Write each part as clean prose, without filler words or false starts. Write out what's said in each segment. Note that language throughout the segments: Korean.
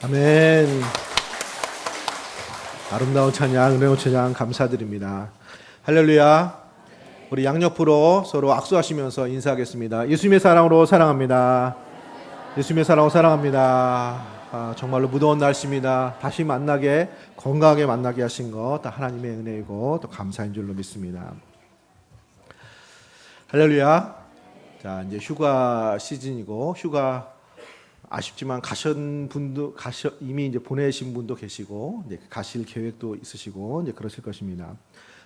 아멘. 아름다운 찬양, 은혜로운 찬양 감사드립니다. 할렐루야. 우리 양옆으로 서로 악수하시면서 인사하겠습니다. 예수님의 사랑으로 사랑합니다. 예수님의 사랑으로 사랑합니다. 정말로 무더운 날씨입니다. 다시 만나게, 건강하게 만나게 하신 것 다 하나님의 은혜이고 또 감사인 줄로 믿습니다. 할렐루야. 자, 이제 휴가 시즌이고, 휴가 아쉽지만 가신 분도 이미 이제 보내신 분도 계시고, 이제 가실 계획도 있으시고 이제 그러실 것입니다.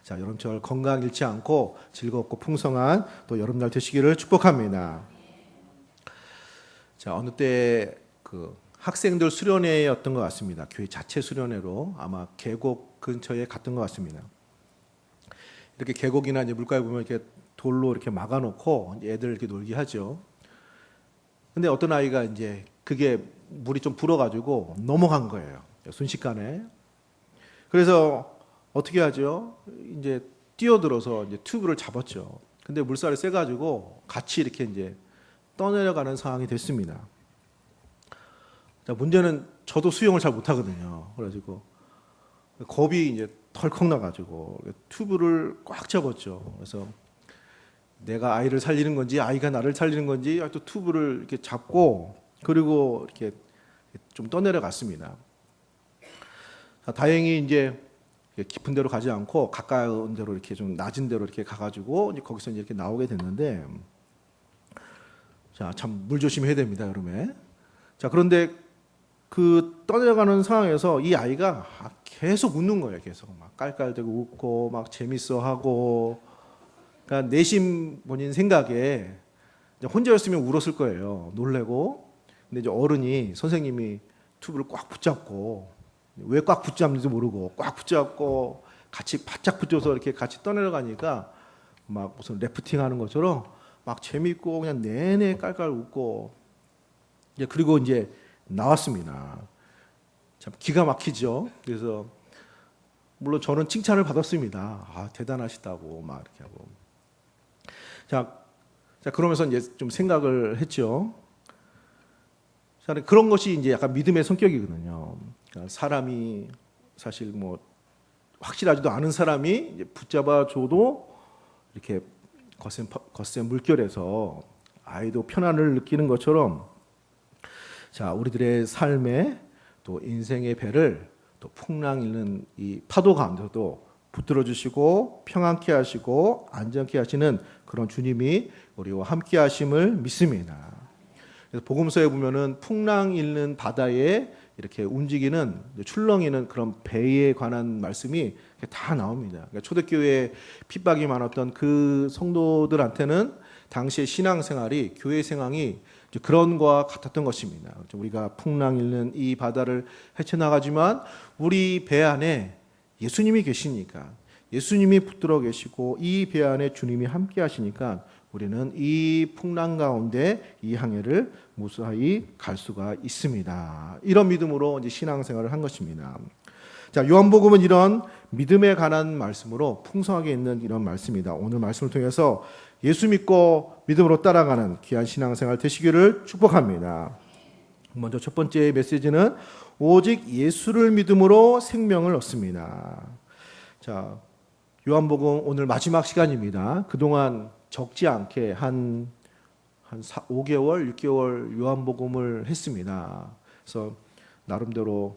자, 여름철 건강 잃지 않고 즐겁고 풍성한 또 여름날 되시기를 축복합니다. 자, 어느 때 그 학생들 수련회였던 것 같습니다. 교회 자체 수련회로 아마 계곡 근처에 갔던 것 같습니다. 이렇게 계곡이나 이제 물가에 보면 이렇게 돌로 이렇게 막아놓고 애들 이렇게 놀게 하죠. 근데 어떤 아이가 이제 그게 물이 좀 불어가지고 넘어간 거예요. 순식간에. 그래서 어떻게 하죠? 이제 뛰어들어서 이제 튜브를 잡았죠. 근데 물살이 세가지고 같이 이렇게 이제 떠내려가는 상황이 됐습니다. 자, 문제는 저도 수영을 잘 못하거든요. 그래가지고 겁이 이제 덜컥 나가지고 튜브를 꽉 잡았죠. 그래서 내가 아이를 살리는 건지 아이가 나를 살리는 건지 또 튜브를 이렇게 잡고 그리고 이렇게 좀 떠내려 갔습니다. 다행히 이제 깊은 데로 가지 않고 가까운 데로 이렇게 좀 낮은 데로 이렇게 가가지고 이제 거기서 이제 이렇게 나오게 됐는데, 자, 참 물 조심해야 됩니다, 여름에. 자, 그런데 그 떠내려가는 상황에서 이 아이가 계속 웃는 거예요. 계속 막 깔깔대고 웃고 막 재밌어하고. 그러니까 내심 본인 생각에 혼자였으면 울었을 거예요. 놀래고. 근데 이제 어른이 선생님이 튜브를 꽉 붙잡고, 왜 꽉 붙잡는지 모르고 꽉 붙잡고 같이 바짝 붙여서 이렇게 같이 떠내려가니까 막 무슨 래프팅 하는 것처럼 막 재밌고 그냥 내내 깔깔 웃고, 이제 그리고 이제 나왔습니다. 참 기가 막히죠. 그래서 물론 저는 칭찬을 받았습니다. 아, 대단하시다고 막 이렇게 하고. 자, 그러면서 이제 좀 생각을 했죠. 자, 그런 것이 이제 약간 믿음의 성격이거든요. 그러니까 사람이 사실 뭐 확실하지도 않은 사람이 이제 붙잡아줘도 이렇게 거센 물결에서 아이도 편안을 느끼는 것처럼, 자, 우리들의 삶에 또 인생의 배를 또 풍랑 일는 이 파도 가운데서도 붙들어 주시고 평안케 하시고 안전케 하시는 그런 주님이 우리와 함께 하심을 믿습니다. 그래서 복음서에 보면은 풍랑 일는 바다에 이렇게 움직이는 출렁이는 그런 배에 관한 말씀이 다 나옵니다. 그러니까 초대교회에 핍박이 많았던 그 성도들한테는 당시의 신앙생활이, 교회 생활이 그런 거와 같았던 것입니다. 우리가 풍랑 일는 이 바다를 헤쳐나가지만 우리 배 안에 예수님이 계시니까, 예수님이 붙들어 계시고 이 배 안에 주님이 함께 하시니까 우리는 이 풍랑 가운데 이 항해를 무사히 갈 수가 있습니다. 이런 믿음으로 이제 신앙생활을 한 것입니다. 자, 요한복음은 이런 믿음에 관한 말씀으로 풍성하게 있는 이런 말씀입니다. 오늘 말씀을 통해서 예수 믿고 믿음으로 따라가는 귀한 신앙생활 되시기를 축복합니다. 먼저 첫 번째 메시지는 오직 예수를 믿음으로 생명을 얻습니다. 자, 요한복음 오늘 마지막 시간입니다. 그동안 적지 않게 한 5개월, 6개월 요한복음을 했습니다. 그래서 나름대로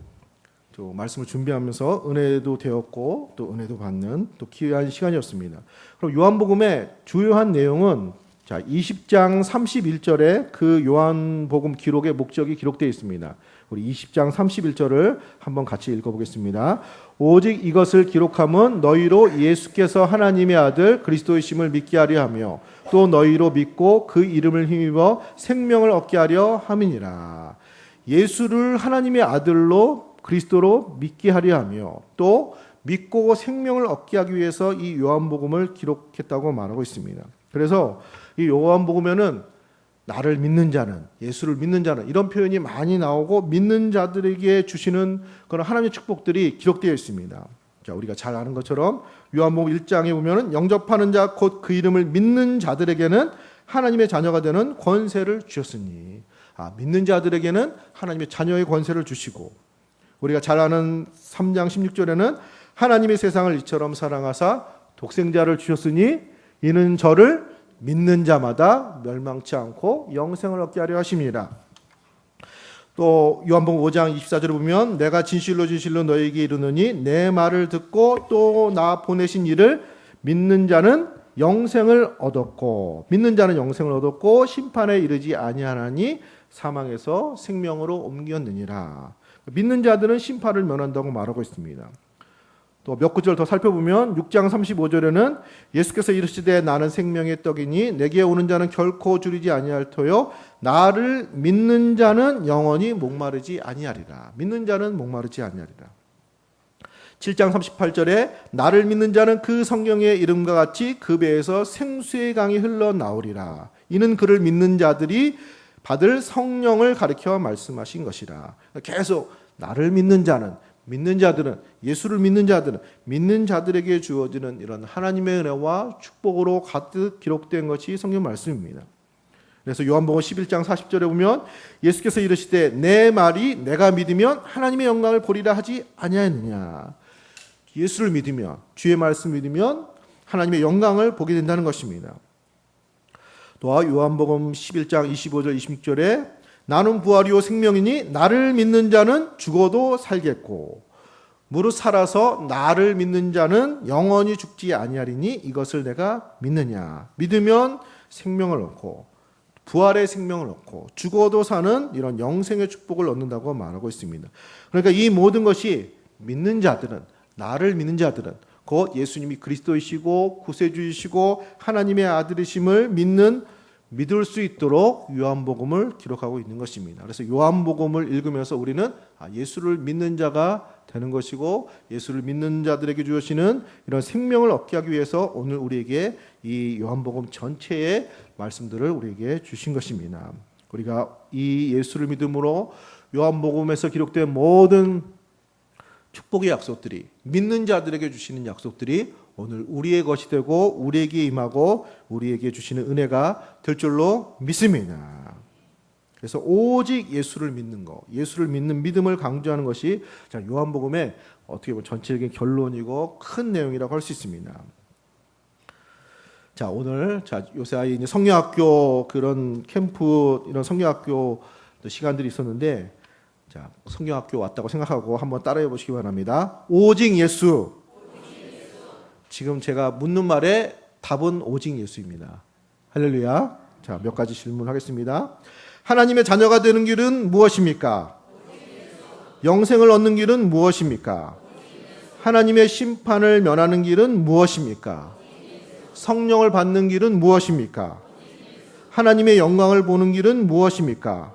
또 말씀을 준비하면서 은혜도 되었고 또 은혜도 받는 또 귀한 시간이었습니다. 그럼 요한복음의 주요한 내용은, 자, 20장 31절에 그 요한복음 기록의 목적이 기록되어 있습니다. 우리 20장 31절을 한번 같이 읽어보겠습니다. 오직 이것을 기록함은 너희로 예수께서 하나님의 아들 그리스도이심을 믿게 하려 하며 또 너희로 믿고 그 이름을 힘입어 생명을 얻게 하려 함이니라. 예수를 하나님의 아들로 그리스도로 믿게 하려 하며 또 믿고 생명을 얻게 하기 위해서 이 요한복음을 기록했다고 말하고 있습니다. 그래서 이 요한복음에는 나를 믿는 자는, 예수를 믿는 자는, 이런 표현이 많이 나오고 믿는 자들에게 주시는 그런 하나님의 축복들이 기록되어 있습니다. 자, 우리가 잘 아는 것처럼 요한복음 1장에 보면은 영접하는 자 곧 그 이름을 믿는 자들에게는 하나님의 자녀가 되는 권세를 주셨으니, 믿는 자들에게는 하나님의 자녀의 권세를 주시고, 우리가 잘 아는 3장 16절에는 하나님의 세상을 이처럼 사랑하사 독생자를 주셨으니 이는 저를 믿는 자마다 멸망치 않고 영생을 얻게 하려 하심이라. 또 요한복음 5장 24절에 보면 내가 진실로 진실로 너희에게 이르노니 내 말을 듣고 또 나 보내신 이를 믿는 자는 영생을 얻었고 심판에 이르지 아니하나니 사망에서 생명으로 옮겼느니라. 믿는 자들은 심판을 면한다고 말하고 있습니다. 또 몇 구절 더 살펴보면 6장 35절에는 예수께서 이르시되 나는 생명의 떡이니 내게 오는 자는 결코 줄이지 아니할 터요 나를 믿는 자는 영원히 목마르지 아니하리라. 믿는 자는 목마르지 아니하리라. 7장 38절에 나를 믿는 자는 그 성경의 이름과 같이 그 배에서 생수의 강이 흘러나오리라. 이는 그를 믿는 자들이 받을 성령을 가리켜 말씀하신 것이라. 계속 나를 믿는 자는, 믿는 자들은, 예수를 믿는 자들은, 믿는 자들에게 주어지는 이런 하나님의 은혜와 축복으로 가득 기록된 것이 성경 말씀입니다. 그래서 요한복음 11장 40절에 보면 예수께서 이르시되 내 말이 내가 믿으면 하나님의 영광을 보리라 하지 아니하였느냐. 예수를 믿으면, 주의 말씀 믿으면 하나님의 영광을 보게 된다는 것입니다. 또 요한복음 11장 25절 26절에 나는 부활이요 생명이니 나를 믿는 자는 죽어도 살겠고 무릇 살아서 나를 믿는 자는 영원히 죽지 아니하리니 이것을 내가 믿느냐. 믿으면 생명을 얻고 부활의 생명을 얻고 죽어도 사는 이런 영생의 축복을 얻는다고 말하고 있습니다. 그러니까 이 모든 것이 믿는 자들은, 나를 믿는 자들은 곧 예수님이 그리스도이시고 구세주이시고 하나님의 아들이심을 믿을 수 있도록 요한복음을 기록하고 있는 것입니다. 그래서 요한복음을 읽으면서 우리는 예수를 믿는 자가 되는 것이고 예수를 믿는 자들에게 주시는 이런 생명을 얻게 하기 위해서 오늘 우리에게 이 요한복음 전체의 말씀들을 우리에게 주신 것입니다. 우리가 이 예수를 믿음으로 요한복음에서 기록된 모든 축복의 약속들이, 믿는 자들에게 주시는 약속들이 오늘 우리의 것이 되고 우리에게 임하고 우리에게 주시는 은혜가 될 줄로 믿습니다. 그래서 오직 예수를 믿는 것, 예수를 믿는 믿음을 강조하는 것이 요한복음의 어떻게 보면 전체적인 결론이고 큰 내용이라고 할 수 있습니다. 자, 오늘 요새 아이 이제 성경학교 그런 캠프 이런 성경학교 시간들이 있었는데, 자, 성경학교 왔다고 생각하고 한번 따라해 보시기 바랍니다. 오직 예수. 지금 제가 묻는 말에 답은 오직 예수입니다. 할렐루야. 자, 몇 가지 질문하겠습니다. 하나님의 자녀가 되는 길은 무엇입니까? 영생을 얻는 길은 무엇입니까? 하나님의 심판을 면하는 길은 무엇입니까? 성령을 받는 길은 무엇입니까? 하나님의 영광을 보는 길은 무엇입니까?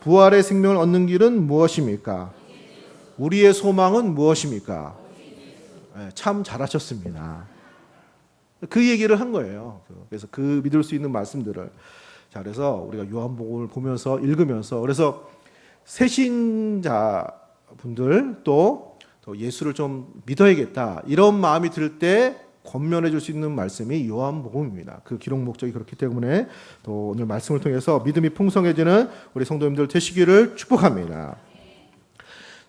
부활의 생명을 얻는 길은 무엇입니까? 우리의 소망은 무엇입니까? 참 잘하셨습니다. 그 얘기를 한 거예요. 그래서 그 믿을 수 있는 말씀들을. 자, 그래서 우리가 요한복음을 보면서 읽으면서 그래서 새신자 분들 또 예수를 좀 믿어야겠다 이런 마음이 들 때 권면해 줄 수 있는 말씀이 요한복음입니다. 그 기록 목적이 그렇기 때문에 또 오늘 말씀을 통해서 믿음이 풍성해지는 우리 성도님들 되시기를 축복합니다.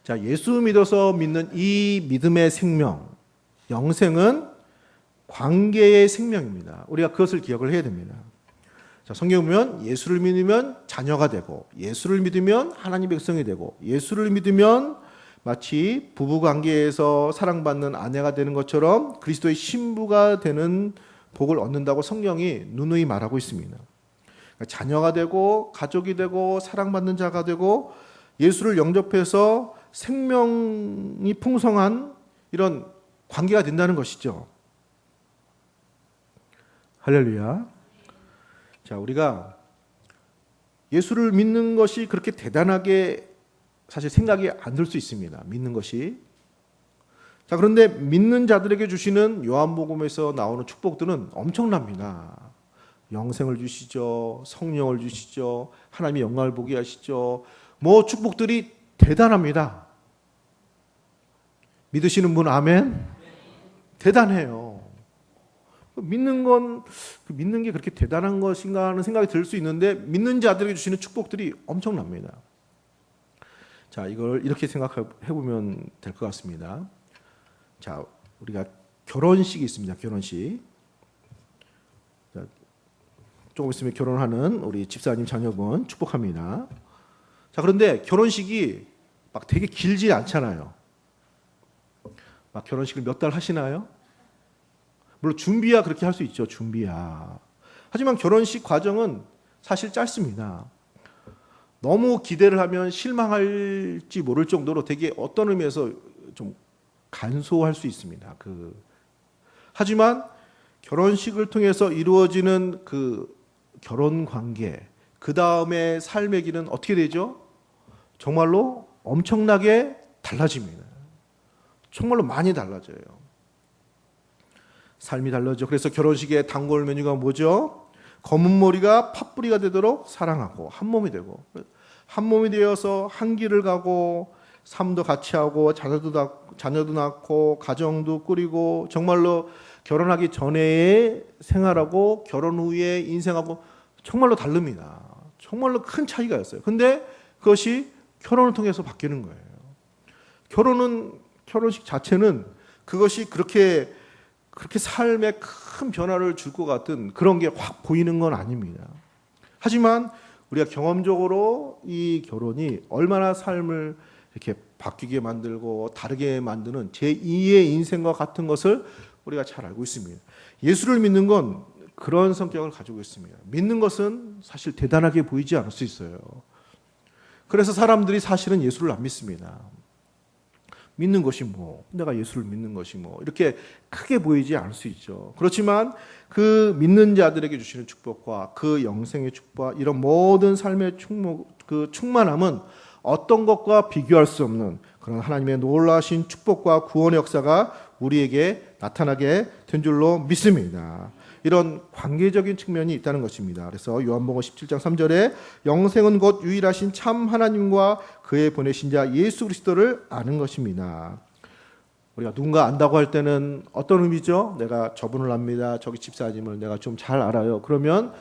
자, 예수 믿어서 믿는 이 믿음의 생명, 영생은 관계의 생명입니다. 우리가 그것을 기억을 해야 됩니다. 자, 성경에 보면 예수를 믿으면 자녀가 되고, 예수를 믿으면 하나님의 백성이 되고, 예수를 믿으면 마치 부부관계에서 사랑받는 아내가 되는 것처럼 그리스도의 신부가 되는 복을 얻는다고 성경이 누누이 말하고 있습니다. 그러니까 자녀가 되고 가족이 되고 사랑받는 자가 되고 예수를 영접해서 생명이 풍성한 이런 관계가 된다는 것이죠. 할렐루야. 자, 우리가 예수를 믿는 것이 그렇게 대단하게 사실 생각이 안 들 수 있습니다. 믿는 것이. 자, 그런데 믿는 자들에게 주시는 요한복음에서 나오는 축복들은 엄청납니다. 영생을 주시죠. 성령을 주시죠. 하나님의 영광을 보게 하시죠. 뭐 축복들이 대단합니다. 믿으시는 분 아멘? 대단해요. 믿는 게 그렇게 대단한 것인가 하는 생각이 들 수 있는데 믿는 자들에게 주시는 축복들이 엄청납니다. 자, 이걸 이렇게 생각해 보면 될 것 같습니다. 자, 우리가 결혼식이 있습니다. 결혼식. 자, 조금 있으면 결혼하는 우리 집사님 자녀분 축복합니다. 자, 그런데 결혼식이 막 되게 길지 않잖아요. 막 결혼식을 몇 달 하시나요? 물론 준비야 그렇게 할 수 있죠. 준비야. 하지만 결혼식 과정은 사실 짧습니다. 너무 기대를 하면 실망할지 모를 정도로 되게 어떤 의미에서 좀 간소할 수 있습니다. 하지만 결혼식을 통해서 이루어지는 그 결혼 관계, 그 다음에 삶의 길은 어떻게 되죠? 정말로 엄청나게 달라집니다. 정말로 많이 달라져요. 삶이 달라져. 그래서 결혼식의 단골 메뉴가 뭐죠? 검은 머리가 팥뿌리가 되도록 사랑하고 한 몸이 되고 한 몸이 되어서 한 길을 가고 삶도 같이 하고 자녀도 낳고 가정도 꾸리고 정말로 결혼하기 전에 생활하고 결혼 후에 인생하고 정말로 다릅니다. 정말로 큰 차이가 있어요. 근데 그것이 결혼을 통해서 바뀌는 거예요. 결혼식 자체는 그것이 그렇게 삶에 큰 변화를 줄 것 같은 그런 게 확 보이는 건 아닙니다. 하지만 우리가 경험적으로 이 결혼이 얼마나 삶을 이렇게 바뀌게 만들고 다르게 만드는 제2의 인생과 같은 것을 우리가 잘 알고 있습니다. 예수를 믿는 건 그런 성격을 가지고 있습니다. 믿는 것은 사실 대단하게 보이지 않을 수 있어요. 그래서 사람들이 사실은 예수를 안 믿습니다. 믿는 것이 내가 예수를 믿는 것이 이렇게 크게 보이지 않을 수 있죠. 그렇지만 그 믿는 자들에게 주시는 축복과 그 영생의 축복과 이런 모든 삶의 충만함은 어떤 것과 비교할 수 없는 그런 하나님의 놀라신 축복과 구원의 역사가 우리에게 나타나게 된 줄로 믿습니다. 이런 관계적인 측면이 있다는 것입니다. 그래서 요한복음 17장 3절에 영생은 곧 유일하신 참 하나님과 그의 보내신 자 예수 그리스도를 아는 것입니다. 우리가 누군가 안다고 할 때는 어떤 의미죠? 내가 저분을 압니다. 저기 집사님을 내가 좀 잘 알아요. 그러면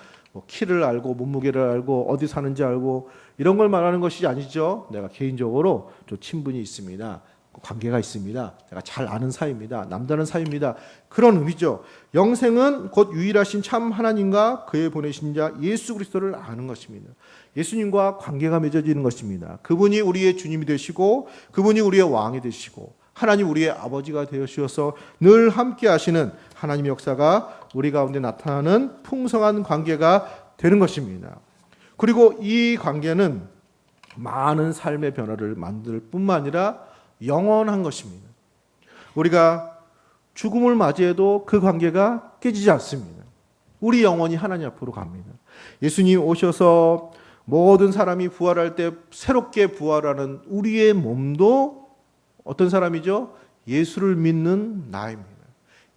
키를 알고 몸무게를 알고 어디 사는지 알고 이런 걸 말하는 것이 아니죠. 내가 개인적으로 좀 친분이 있습니다. 관계가 있습니다. 내가 잘 아는 사이입니다. 남다른 사이입니다. 그런 의미죠. 영생은 곧 유일하신 참 하나님과 그의 보내신 자 예수 그리스도를 아는 것입니다. 예수님과 관계가 맺어지는 것입니다. 그분이 우리의 주님이 되시고 그분이 우리의 왕이 되시고 하나님 우리의 아버지가 되시어서 늘 함께 하시는 하나님의 역사가 우리 가운데 나타나는 풍성한 관계가 되는 것입니다. 그리고 이 관계는 많은 삶의 변화를 만들 뿐만 아니라 영원한 것입니다. 우리가 죽음을 맞이해도 그 관계가 깨지지 않습니다. 우리 영혼이 하나님 앞으로 갑니다. 예수님 오셔서 모든 사람이 부활할 때 새롭게 부활하는 우리의 몸도 어떤 사람이죠? 예수를 믿는 나입니다.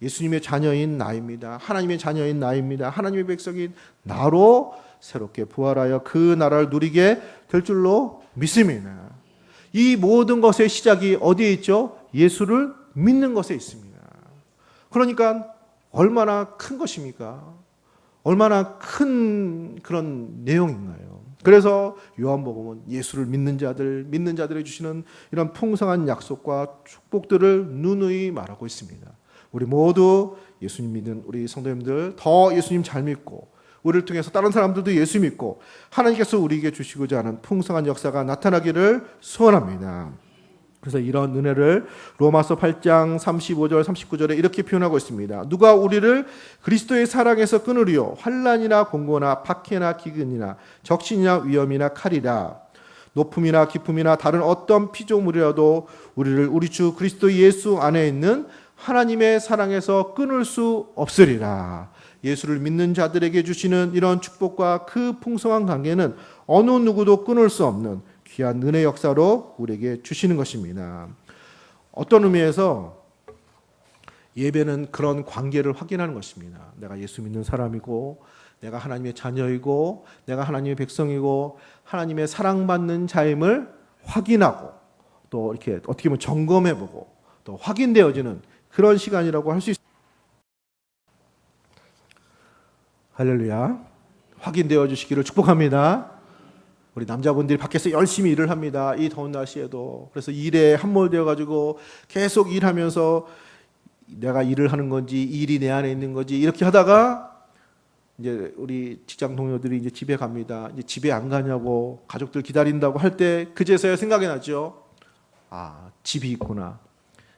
예수님의 자녀인 나입니다. 하나님의 자녀인 나입니다. 하나님의 백성인 나로 새롭게 부활하여 그 나라를 누리게 될 줄로 믿습니다. 이 모든 것의 시작이 어디에 있죠? 예수를 믿는 것에 있습니다. 그러니까 얼마나 큰 것입니까? 얼마나 큰 그런 내용인가요? 그래서 요한복음은 예수를 믿는 자들에게 주시는 이런 풍성한 약속과 축복들을 누누이 말하고 있습니다. 우리 모두 예수님 믿는 우리 성도님들 더 예수님 잘 믿고 우리를 통해서 다른 사람들도 예수 믿고 하나님께서 우리에게 주시고자 하는 풍성한 역사가 나타나기를 소원합니다. 그래서 이런 은혜를 로마서 8장 35절 39절에 이렇게 표현하고 있습니다. 누가 우리를 그리스도의 사랑에서 끊으리요 환난이나 공고나 박해나 기근이나 적신이나 위험이나 칼이라 높음이나 깊음이나 다른 어떤 피조물이라도 우리를 우리 주 그리스도 예수 안에 있는 하나님의 사랑에서 끊을 수 없으리라. 예수를 믿는 자들에게 주시는 이런 축복과 그 풍성한 관계는 어느 누구도 끊을 수 없는 귀한 은혜 역사로 우리에게 주시는 것입니다. 어떤 의미에서 예배는 그런 관계를 확인하는 것입니다. 내가 예수 믿는 사람이고 내가 하나님의 자녀이고 내가 하나님의 백성이고 하나님의 사랑받는 자임을 확인하고 또 이렇게 어떻게 보면 점검해보고 또 확인되어지는 그런 시간이라고 할 수 있습니다. 할렐루야. 확인되어 주시기를 축복합니다. 우리 남자분들이 밖에서 열심히 일을 합니다. 이 더운 날씨에도. 그래서 일에 함몰되어 가지고 계속 일하면서 내가 일을 하는 건지 일이 내 안에 있는 건지 이렇게 하다가 이제 우리 직장 동료들이 이제 집에 갑니다. 이제 집에 안 가냐고 가족들 기다린다고 할 때 그제서야 생각이 나죠. 아, 집이 있구나.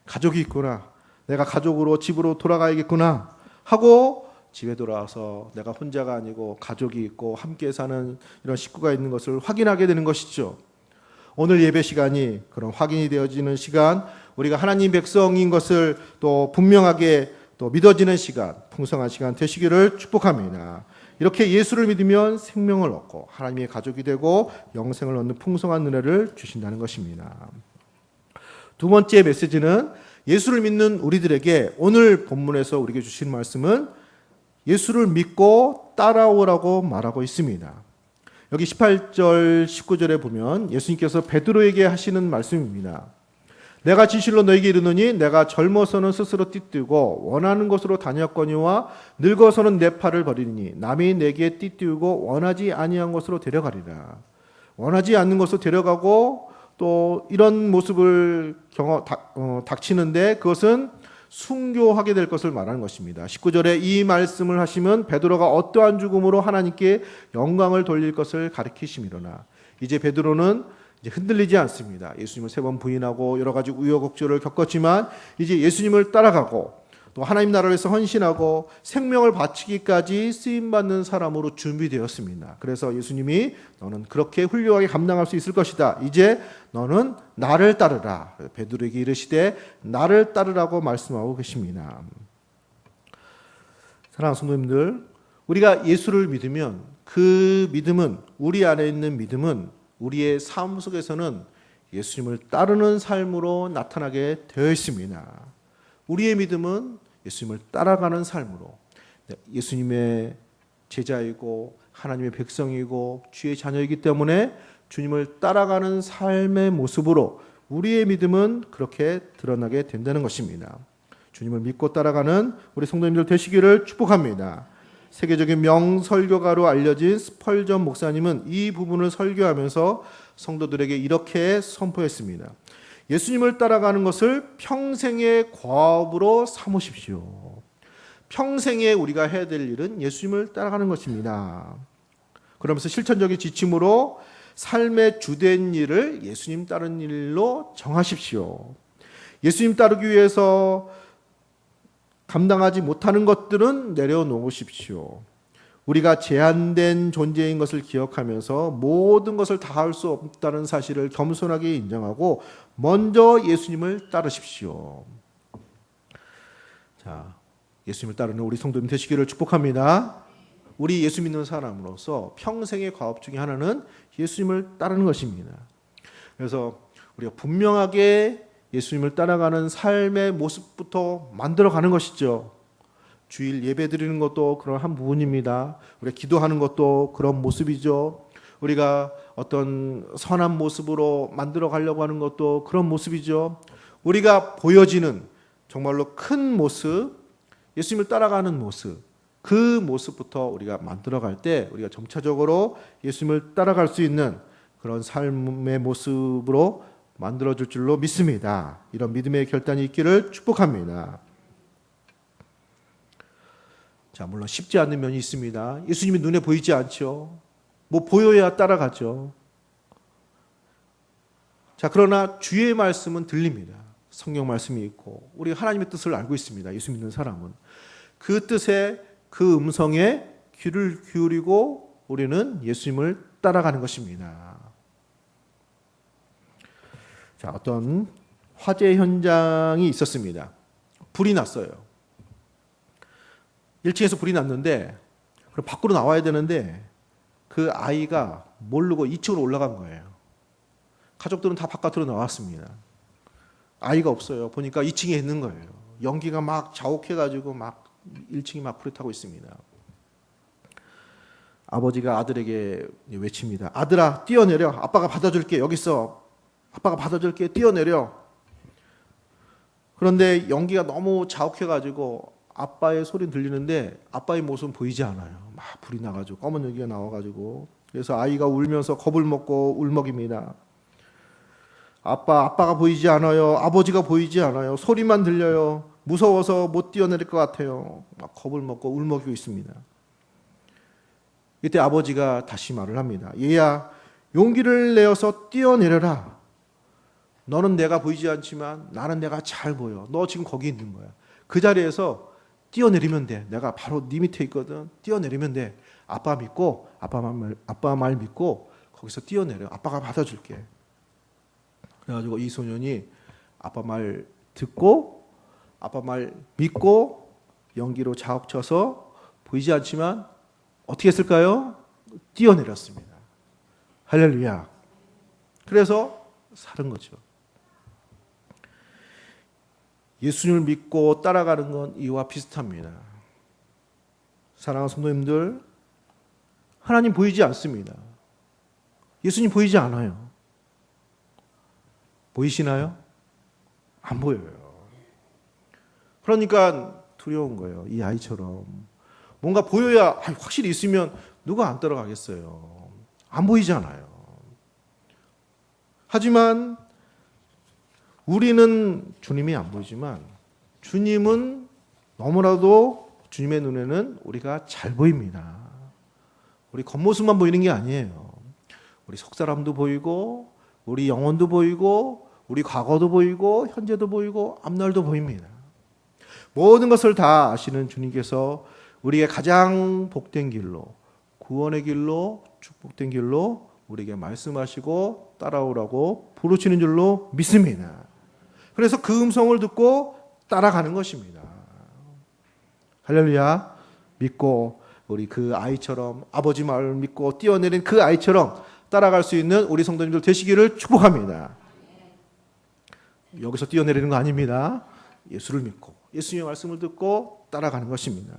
가족이 있구나. 내가 가족으로 집으로 돌아가야겠구나 하고 집에 돌아와서 내가 혼자가 아니고 가족이 있고 함께 사는 이런 식구가 있는 것을 확인하게 되는 것이죠. 오늘 예배 시간이 그런 확인이 되어지는 시간, 우리가 하나님 백성인 것을 또 분명하게 또 믿어지는 시간, 풍성한 시간 되시기를 축복합니다. 이렇게 예수를 믿으면 생명을 얻고 하나님의 가족이 되고 영생을 얻는 풍성한 은혜를 주신다는 것입니다. 두 번째 메시지는 예수를 믿는 우리들에게 오늘 본문에서 우리에게 주신 말씀은 예수를 믿고 따라오라고 말하고 있습니다. 여기 18절, 19절에 보면 예수님께서 베드로에게 하시는 말씀입니다. 내가 진실로 너에게 이르노니 내가 젊어서는 스스로 띠띠우고 원하는 곳으로 다녔거니와 늙어서는 내 팔을 버리니 남이 내게 띠띠우고 원하지 아니한 곳으로 데려가리라. 원하지 않는 곳으로 데려가고 또 이런 모습을 닥치는데 그것은 순교하게 될 것을 말하는 것입니다. 19절에 이 말씀을 하시면 베드로가 어떠한 죽음으로 하나님께 영광을 돌릴 것을 가리키심이로나 이제 베드로는 이제 흔들리지 않습니다. 예수님을 3번 부인하고 여러 가지 우여곡절을 겪었지만 이제 예수님을 따라가고 또 하나님 나라를 위해서 헌신하고 생명을 바치기까지 쓰임받는 사람으로 준비되었습니다. 그래서 예수님이 너는 그렇게 훌륭하게 감당할 수 있을 것이다. 이제 너는 나를 따르라. 베드로에게 이르시되 나를 따르라고 말씀하고 계십니다. 사랑하는 성도님들, 우리가 예수를 믿으면 그 믿음은 우리 안에 있는 믿음은 우리의 삶 속에서는 예수님을 따르는 삶으로 나타나게 되어 있습니다. 우리의 믿음은 예수님을 따라가는 삶으로 예수님의 제자이고 하나님의 백성이고 주의 자녀이기 때문에 주님을 따라가는 삶의 모습으로 우리의 믿음은 그렇게 드러나게 된다는 것입니다. 주님을 믿고 따라가는 우리 성도님들 되시기를 축복합니다. 세계적인 명설교가로 알려진 스펄전 목사님은 이 부분을 설교하면서 성도들에게 이렇게 선포했습니다. 예수님을 따라가는 것을 평생의 과업으로 삼으십시오. 평생에 우리가 해야 될 일은 예수님을 따라가는 것입니다. 그러면서 실천적인 지침으로 삶의 주된 일을 예수님 따르는 일로 정하십시오. 예수님 따르기 위해서 감당하지 못하는 것들은 내려놓으십시오. 우리가 제한된 존재인 것을 기억하면서 모든 것을 다 할 수 없다는 사실을 겸손하게 인정하고 먼저 예수님을 따르십시오. 자, 예수님을 따르는 우리 성도님 되시기를 축복합니다. 우리 예수 믿는 사람으로서 평생의 과업 중에 하나는 예수님을 따르는 것입니다. 그래서 우리가 분명하게 예수님을 따라가는 삶의 모습부터 만들어가는 것이죠. 주일 예배 드리는 것도 그런 한 부분입니다. 우리가 기도하는 것도 그런 모습이죠. 우리가 어떤 선한 모습으로 만들어 가려고 하는 것도 그런 모습이죠. 우리가 보여지는 정말로 큰 모습, 예수님을 따라가는 모습, 그 모습부터 우리가 만들어 갈 때 우리가 점차적으로 예수님을 따라갈 수 있는 그런 삶의 모습으로 만들어질 줄로 믿습니다. 이런 믿음의 결단이 있기를 축복합니다. 자, 물론 쉽지 않은 면이 있습니다. 예수님이 눈에 보이지 않죠. 뭐 보여야 따라가죠. 자, 그러나 주의 말씀은 들립니다. 성경 말씀이 있고 우리가 하나님의 뜻을 알고 있습니다. 예수 믿는 사람은 그 뜻에 그 음성에 귀를 기울이고 우리는 예수님을 따라가는 것입니다. 자, 어떤 화재 현장이 있었습니다. 불이 났어요. 1층에서 불이 났는데 밖으로 나와야 되는데 그 아이가 모르고 2층으로 올라간 거예요. 가족들은 다 바깥으로 나왔습니다. 아이가 없어요. 보니까 2층에 있는 거예요. 연기가 막 자욱해가지고 막 1층이 막 불에 타고 있습니다. 아버지가 아들에게 외칩니다. 아들아, 뛰어내려. 아빠가 받아줄게. 여기 있어. 아빠가 받아줄게. 뛰어내려. 그런데 연기가 너무 자욱해가지고 아빠의 소리는 들리는데 아빠의 모습은 보이지 않아요. 막 불이 나가지고 검은 연기가 나와가지고 그래서 아이가 울면서 겁을 먹고 울먹입니다. 아빠가 보이지 않아요. 아버지가 보이지 않아요. 소리만 들려요. 무서워서 못 뛰어내릴 것 같아요. 막 겁을 먹고 울먹이고 있습니다. 이때 아버지가 다시 말을 합니다. 얘야, 용기를 내어서 뛰어내려라. 너는 내가 보이지 않지만 나는 내가 잘 보여. 너 지금 거기 있는 거야. 그 자리에서 뛰어내리면 돼. 내가 바로 네 밑에 있거든. 뛰어내리면 돼. 아빠 믿고 아빠 말 믿고 거기서 뛰어내려. 아빠가 받아줄게. 그래가지고 이 소년이 아빠 말 듣고 아빠 말 믿고 연기로 자옥쳐서 보이지 않지만 어떻게 했을까요? 뛰어내렸습니다. 할렐루야. 그래서 사는 거죠. 예수님을 믿고 따라가는 건 이와 비슷합니다. 사랑하는 성도님들, 하나님 보이지 않습니다. 예수님 보이지 않아요. 보이시나요? 안 보여요. 그러니까 두려운 거예요. 이 아이처럼. 뭔가 보여야 확실히 있으면 누가 안 따라가겠어요. 안 보이잖아요. 하지만 우리는 주님이 안 보이지만 주님은 너무나도 주님의 눈에는 우리가 잘 보입니다. 우리 겉모습만 보이는 게 아니에요. 우리 속사람도 보이고 우리 영혼도 보이고 우리 과거도 보이고 현재도 보이고 앞날도 보입니다. 모든 것을 다 아시는 주님께서 우리에게 가장 복된 길로, 구원의 길로, 축복된 길로 우리에게 말씀하시고 따라오라고 부르시는 줄로 믿습니다. 그래서 그 음성을 듣고 따라가는 것입니다. 할렐루야. 믿고 우리 그 아이처럼 아버지 말을 믿고 뛰어내린 그 아이처럼 따라갈 수 있는 우리 성도님들 되시기를 축복합니다. 여기서 뛰어내리는 거 아닙니다. 예수를 믿고 예수님의 말씀을 듣고 따라가는 것입니다.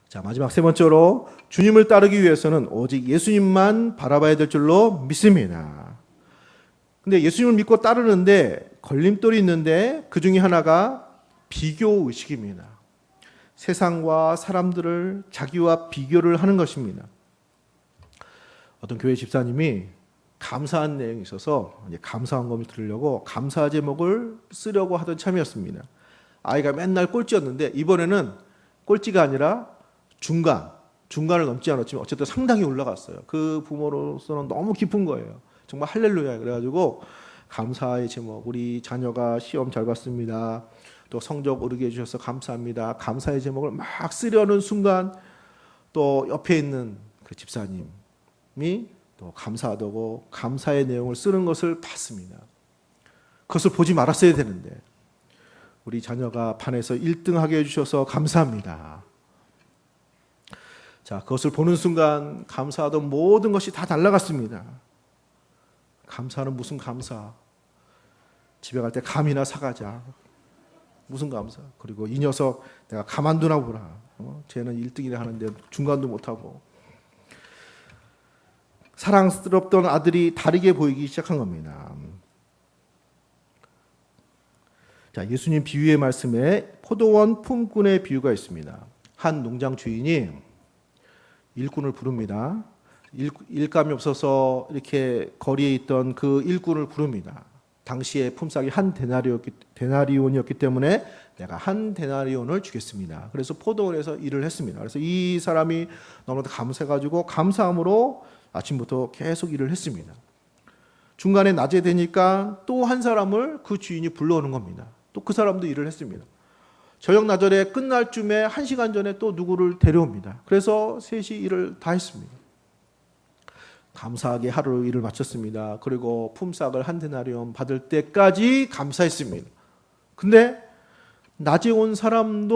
자, 마지막 세 번째로 주님을 따르기 위해서는 오직 예수님만 바라봐야 될 줄로 믿습니다. 근데 예수님을 믿고 따르는데 걸림돌이 있는데 그 중에 하나가 비교 의식입니다. 세상과 사람들을 자기와 비교를 하는 것입니다. 어떤 교회 집사님이 감사한 내용이 있어서 이제 감사한 것을 들으려고 감사 제목을 쓰려고 하던 참이었습니다. 아이가 맨날 꼴찌였는데 이번에는 꼴찌가 아니라 중간을 넘지 않았지만 어쨌든 상당히 올라갔어요. 그 부모로서는 너무 기쁜 거예요. 정말 할렐루야. 그래가지고 감사의 제목, 우리 자녀가 시험 잘 봤습니다. 또 성적 오르게 해주셔서 감사합니다. 감사의 제목을 막 쓰려는 순간 또 옆에 있는 그 집사님이 또 감사하다고 감사의 내용을 쓰는 것을 봤습니다. 그것을 보지 말았어야 되는데 우리 자녀가 반에서 1등하게 해주셔서 감사합니다. 자, 그것을 보는 순간 감사하던 모든 것이 다 날아갔습니다. 감사는 무슨 감사? 집에 갈 때 감이나 사가자. 무슨 감사? 그리고 이 녀석 내가 가만두나 보라. 쟤는 1등이라 하는데 중간도 못하고. 사랑스럽던 아들이 다르게 보이기 시작한 겁니다. 자, 예수님 비유의 말씀에 포도원 품꾼의 비유가 있습니다. 한 농장 주인이 일꾼을 부릅니다. 일감이 없어서 이렇게 거리에 있던 그 일꾼을 부릅니다. 당시에 품삯이 한 데나리온이었기 때문에 내가 한 데나리온을 주겠습니다. 그래서 포도원에서 일을 했습니다. 그래서 이 사람이 너무나 감사해가지고 감사함으로 아침부터 계속 일을 했습니다. 중간에 낮에 되니까 또 한 사람을 그 주인이 불러오는 겁니다. 또 그 사람도 일을 했습니다. 저녁 나절에 끝날 쯤에 1시간 전에 또 누구를 데려옵니다. 그래서 셋이 일을 다 했습니다. 감사하게 하루 일을 마쳤습니다. 그리고 품삯을 한 데나리온 받을 때까지 감사했습니다. 근데 낮에 온 사람은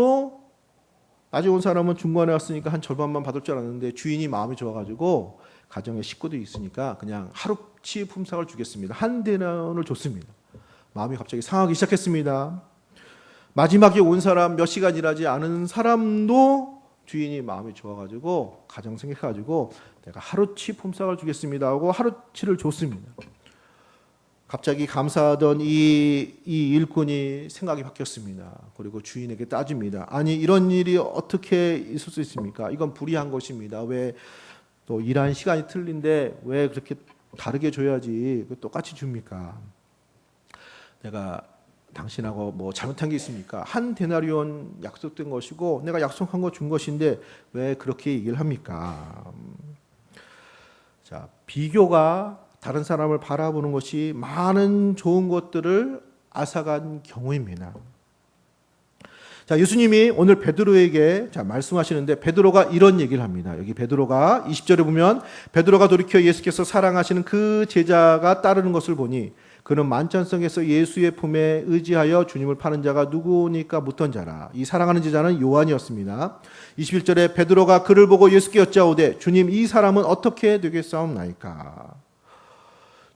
중간에 왔으니까 한 절반만 받을 줄 알았는데 주인이 마음이 좋아가지고 가정에 식구들이 있으니까 그냥 하루치 품삯을 주겠습니다. 한 데나리온을 줬습니다. 마음이 갑자기 상하기 시작했습니다. 마지막에 온 사람, 몇 시간 일하지 않은 사람도 주인이 마음이 좋아가지고 가정 생각해가지고 내가 하루치 품삯을 주겠습니다 하고 하루치를 줬습니다. 갑자기 감사하던 이 일꾼이 생각이 바뀌었습니다. 그리고 주인에게 따집니다. 아니, 이런 일이 어떻게 있을 수 있습니까? 이건 불의한 것입니다. 왜 또 일하는 시간이 틀린데 왜 그렇게 다르게 줘야지 똑같이 줍니까? 내가 당신하고 뭐 잘못한 게 있습니까? 한 데나리온 약속된 것이고 내가 약속한 거 준 것인데 왜 그렇게 얘기를 합니까? 자, 비교가 다른 사람을 바라보는 것이 많은 좋은 것들을 앗아간 경우입니다. 자, 예수님이 오늘 베드로에게 말씀하시는데 베드로가 이런 얘기를 합니다. 여기 베드로가 20절에 보면 베드로가 돌이켜 예수께서 사랑하시는 그 제자가 따르는 것을 보니 그는 만찬성에서 예수의 품에 의지하여 주님을 파는 자가 누구니까 묻던 자라. 이 사랑하는 제자는 요한이었습니다. 21절에 베드로가 그를 보고 예수께 여짜오되 주님, 이 사람은 어떻게 되겠사옵나이까?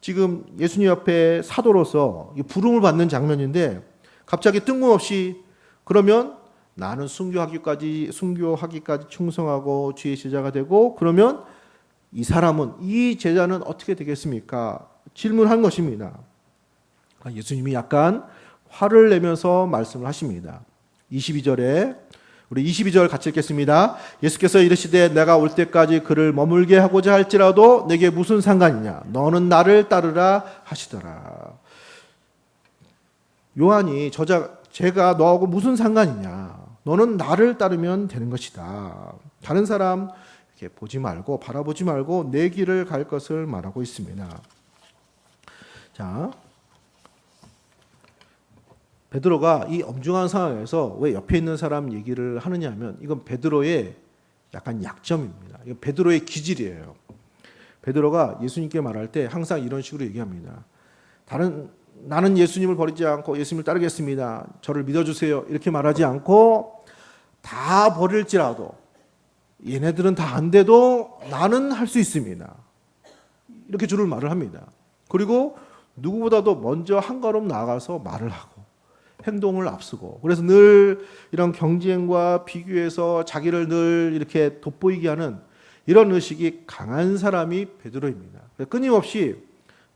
지금 예수님 옆에 사도로서 부름을 받는 장면인데 갑자기 뜬금없이 그러면 나는 순교하기까지 충성하고 주의 제자가 되고 그러면 이 사람은, 이 제자는 어떻게 되겠습니까? 질문한 것입니다. 예수님이 약간 화를 내면서 말씀을 하십니다. 22절에 우리 22절 같이 읽겠습니다. 예수께서 이르시되 내가 올 때까지 그를 머물게 하고자 할지라도 내게 무슨 상관이냐? 너는 나를 따르라 하시더라. 요한이 제가 너하고 무슨 상관이냐? 너는 나를 따르면 되는 것이다. 다른 사람 이렇게 보지 말고 바라보지 말고 내 길을 갈 것을 말하고 있습니다. 자, 베드로가 이 엄중한 상황에서 왜 옆에 있는 사람 얘기를 하느냐 하면 이건 베드로의 약간 약점입니다. 이건 베드로의 기질이에요. 베드로가 예수님께 말할 때 항상 이런 식으로 얘기합니다. 나는 예수님을 버리지 않고 예수님을 따르겠습니다. 저를 믿어주세요. 이렇게 말하지 않고 다 버릴지라도 얘네들은 다 안 돼도 나는 할 수 있습니다. 이렇게 주를 말을 합니다. 그리고 누구보다도 먼저 한 걸음 나아가서 말을 하고 행동을 앞서고, 그래서 늘 이런 경쟁과 비교해서 자기를 늘 이렇게 돋보이게 하는 이런 의식이 강한 사람이 베드로입니다. 끊임없이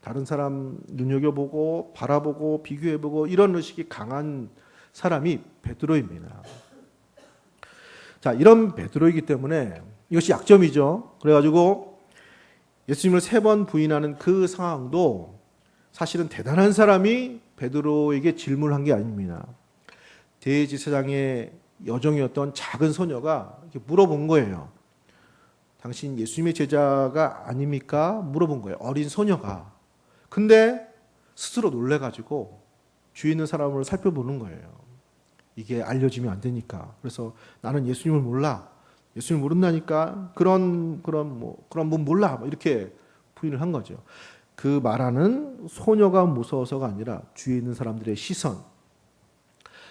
다른 사람 눈여겨보고 바라보고 비교해보고 이런 의식이 강한 사람이 베드로입니다. 자, 이런 베드로이기 때문에 이것이 약점이죠. 그래가지고 예수님을 3번 부인하는 그 상황도 사실은 대단한 사람이 베드로에게 질문한 게 아닙니다. 대제사장의 여종이었던 작은 소녀가 이렇게 물어본 거예요. 당신 예수님의 제자가 아닙니까? 물어본 거예요. 어린 소녀가. 근데 스스로 놀래가지고 주위에 있는 사람을 살펴보는 거예요. 이게 알려지면 안 되니까. 그래서 나는 예수님을 몰라. 예수님을 모른다니까. 그런 분 몰라. 이렇게 부인을 한 거죠. 그 말하는 소녀가 무서워서가 아니라 주위에 있는 사람들의 시선.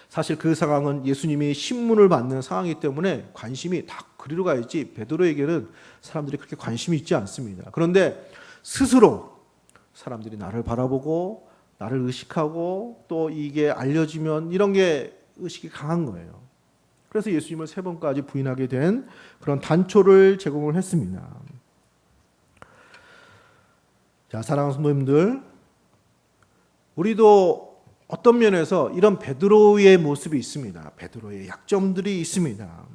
사실 그 상황은 예수님이 신문을 받는 상황이기 때문에 관심이 다 그리로 가야지 베드로에게는 사람들이 그렇게 관심이 있지 않습니다. 그런데 스스로 사람들이 나를 바라보고 나를 의식하고 또 이게 알려지면 이런 게 의식이 강한 거예요. 그래서 예수님을 3번까지 부인하게 된 그런 단초를 제공을 했습니다. 자, 사랑하는 성도님들, 우리도 어떤 면에서 이런 베드로의 모습이 있습니다. 베드로의 약점들이 있습니다.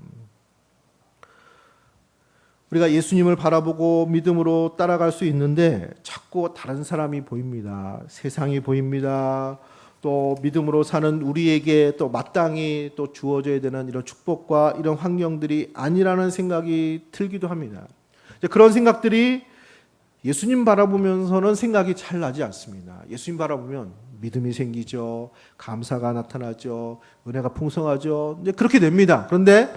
우리가 예수님을 바라보고 믿음으로 따라갈 수 있는데 자꾸 다른 사람이 보입니다. 세상이 보입니다. 또 믿음으로 사는 우리에게 또 마땅히 또 주어져야 되는 이런 축복과 이런 환경들이 아니라는 생각이 들기도 합니다. 그런 생각들이 예수님 바라보면서는 생각이 잘 나지 않습니다. 예수님 바라보면 믿음이 생기죠. 감사가 나타나죠. 은혜가 풍성하죠. 이제 그렇게 됩니다. 그런데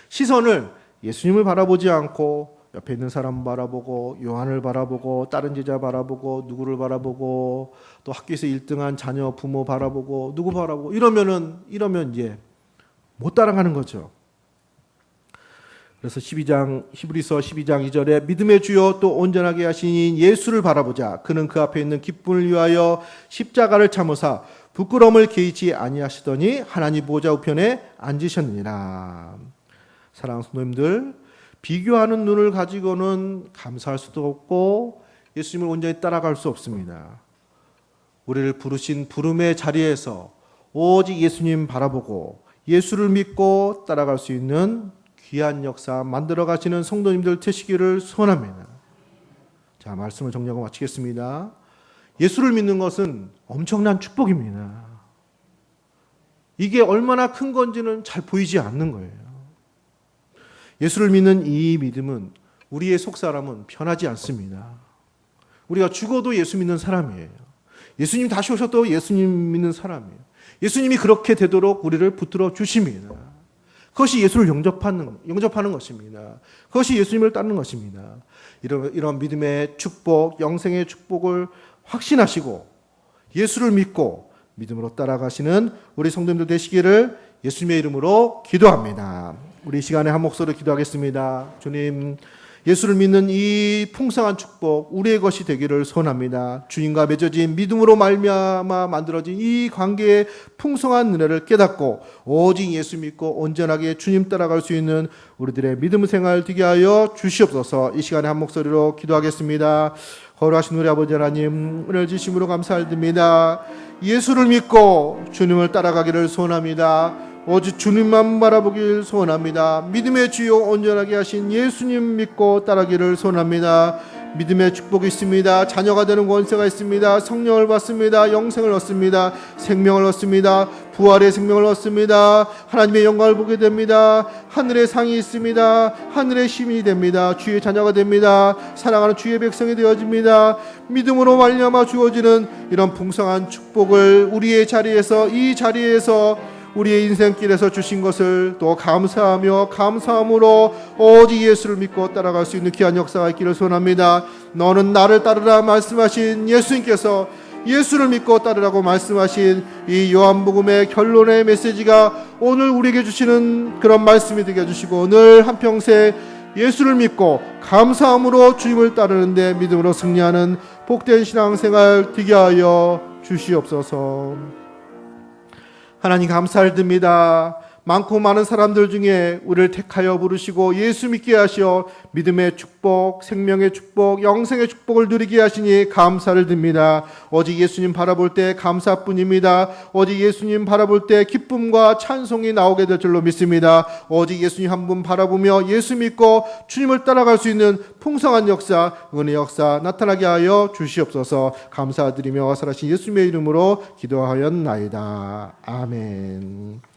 시선을 예수님을 바라보지 않고 옆에 있는 사람 바라보고 요한을 바라보고 다른 제자 바라보고 누구를 바라보고 또 학교에서 1등한 자녀 부모 바라보고 누구 바라보고 이러면 이제 못 따라가는 거죠. 그래서 히브리서 12장 2절에 믿음의 주요 또 온전하게 하신 예수를 바라보자. 그는 그 앞에 있는 기쁨을 위하여 십자가를 참으사 부끄러움을 개의치 아니하시더니 하나님 보좌 우편에 앉으셨느니라. 사랑하는 성도님들, 비교하는 눈을 가지고는 감사할 수도 없고 예수님을 온전히 따라갈 수 없습니다. 우리를 부르신 부름의 자리에서 오직 예수님 바라보고 예수를 믿고 따라갈 수 있는 귀한 역사 만들어 가시는 성도님들 되시기를 소원합니다. 자, 말씀을 정리하고 마치겠습니다. 예수를 믿는 것은 엄청난 축복입니다. 이게 얼마나 큰 건지는 잘 보이지 않는 거예요. 예수를 믿는 이 믿음은 우리의 속사람은 변하지 않습니다. 우리가 죽어도 예수 믿는 사람이에요. 예수님 다시 오셔도 예수님 믿는 사람이에요. 예수님이 그렇게 되도록 우리를 붙들어 주십니다. 그것이 예수를 영접하는 것입니다. 그것이 예수님을 따르는 것입니다. 이런 믿음의 축복, 영생의 축복을 확신하시고 예수를 믿고 믿음으로 따라가시는 우리 성도님들 되시기를 예수님의 이름으로 기도합니다. 우리 이 시간에 한 목소리로 기도하겠습니다. 주님, 예수를 믿는 이 풍성한 축복 우리의 것이 되기를 소원합니다. 주님과 맺어진 믿음으로 말미암아 만들어진 이 관계의 풍성한 은혜를 깨닫고 오직 예수 믿고 온전하게 주님 따라갈 수 있는 우리들의 믿음 생활 되게 하여 주시옵소서. 이 시간에 한 목소리로 기도하겠습니다. 거룩하신 우리 아버지 하나님, 은혜를 주심으로 감사드립니다. 예수를 믿고 주님을 따라가기를 소원합니다. 오직 주님만 바라보길 소원합니다. 믿음의 주요 온전하게 하신 예수님 믿고 따라가기를 소원합니다. 믿음의 축복이 있습니다. 자녀가 되는 권세가 있습니다. 성령을 받습니다. 영생을 얻습니다. 생명을 얻습니다. 부활의 생명을 얻습니다. 하나님의 영광을 보게 됩니다. 하늘의 상이 있습니다. 하늘의 시민이 됩니다. 주의 자녀가 됩니다. 사랑하는 주의 백성이 되어집니다. 믿음으로 말미암아 주어지는 이런 풍성한 축복을 우리의 자리에서 이 자리에서 우리의 인생길에서 주신 것을 또 감사하며 감사함으로 오직 예수를 믿고 따라갈 수 있는 귀한 역사가 있기를 소원합니다. 너는 나를 따르라 말씀하신 예수님께서 예수를 믿고 따르라고 말씀하신 이 요한복음의 결론의 메시지가 오늘 우리에게 주시는 그런 말씀이 되게 해주시고 오늘 한평생 예수를 믿고 감사함으로 주님을 따르는데 믿음으로 승리하는 복된 신앙생활 되게 하여 주시옵소서. 하나님 감사를 드립니다. 많고 많은 사람들 중에 우리를 택하여 부르시고 예수 믿게 하시어 믿음의 축복, 생명의 축복, 영생의 축복을 누리게 하시니 감사를 드립니다. 오직 예수님 바라볼 때 감사뿐입니다. 오직 예수님 바라볼 때 기쁨과 찬송이 나오게 될 줄로 믿습니다. 오직 예수님 한 분 바라보며 예수 믿고 주님을 따라갈 수 있는 풍성한 역사, 은혜의 역사 나타나게 하여 주시옵소서. 감사드리며 살아신 예수님의 이름으로 기도하였나이다. 아멘.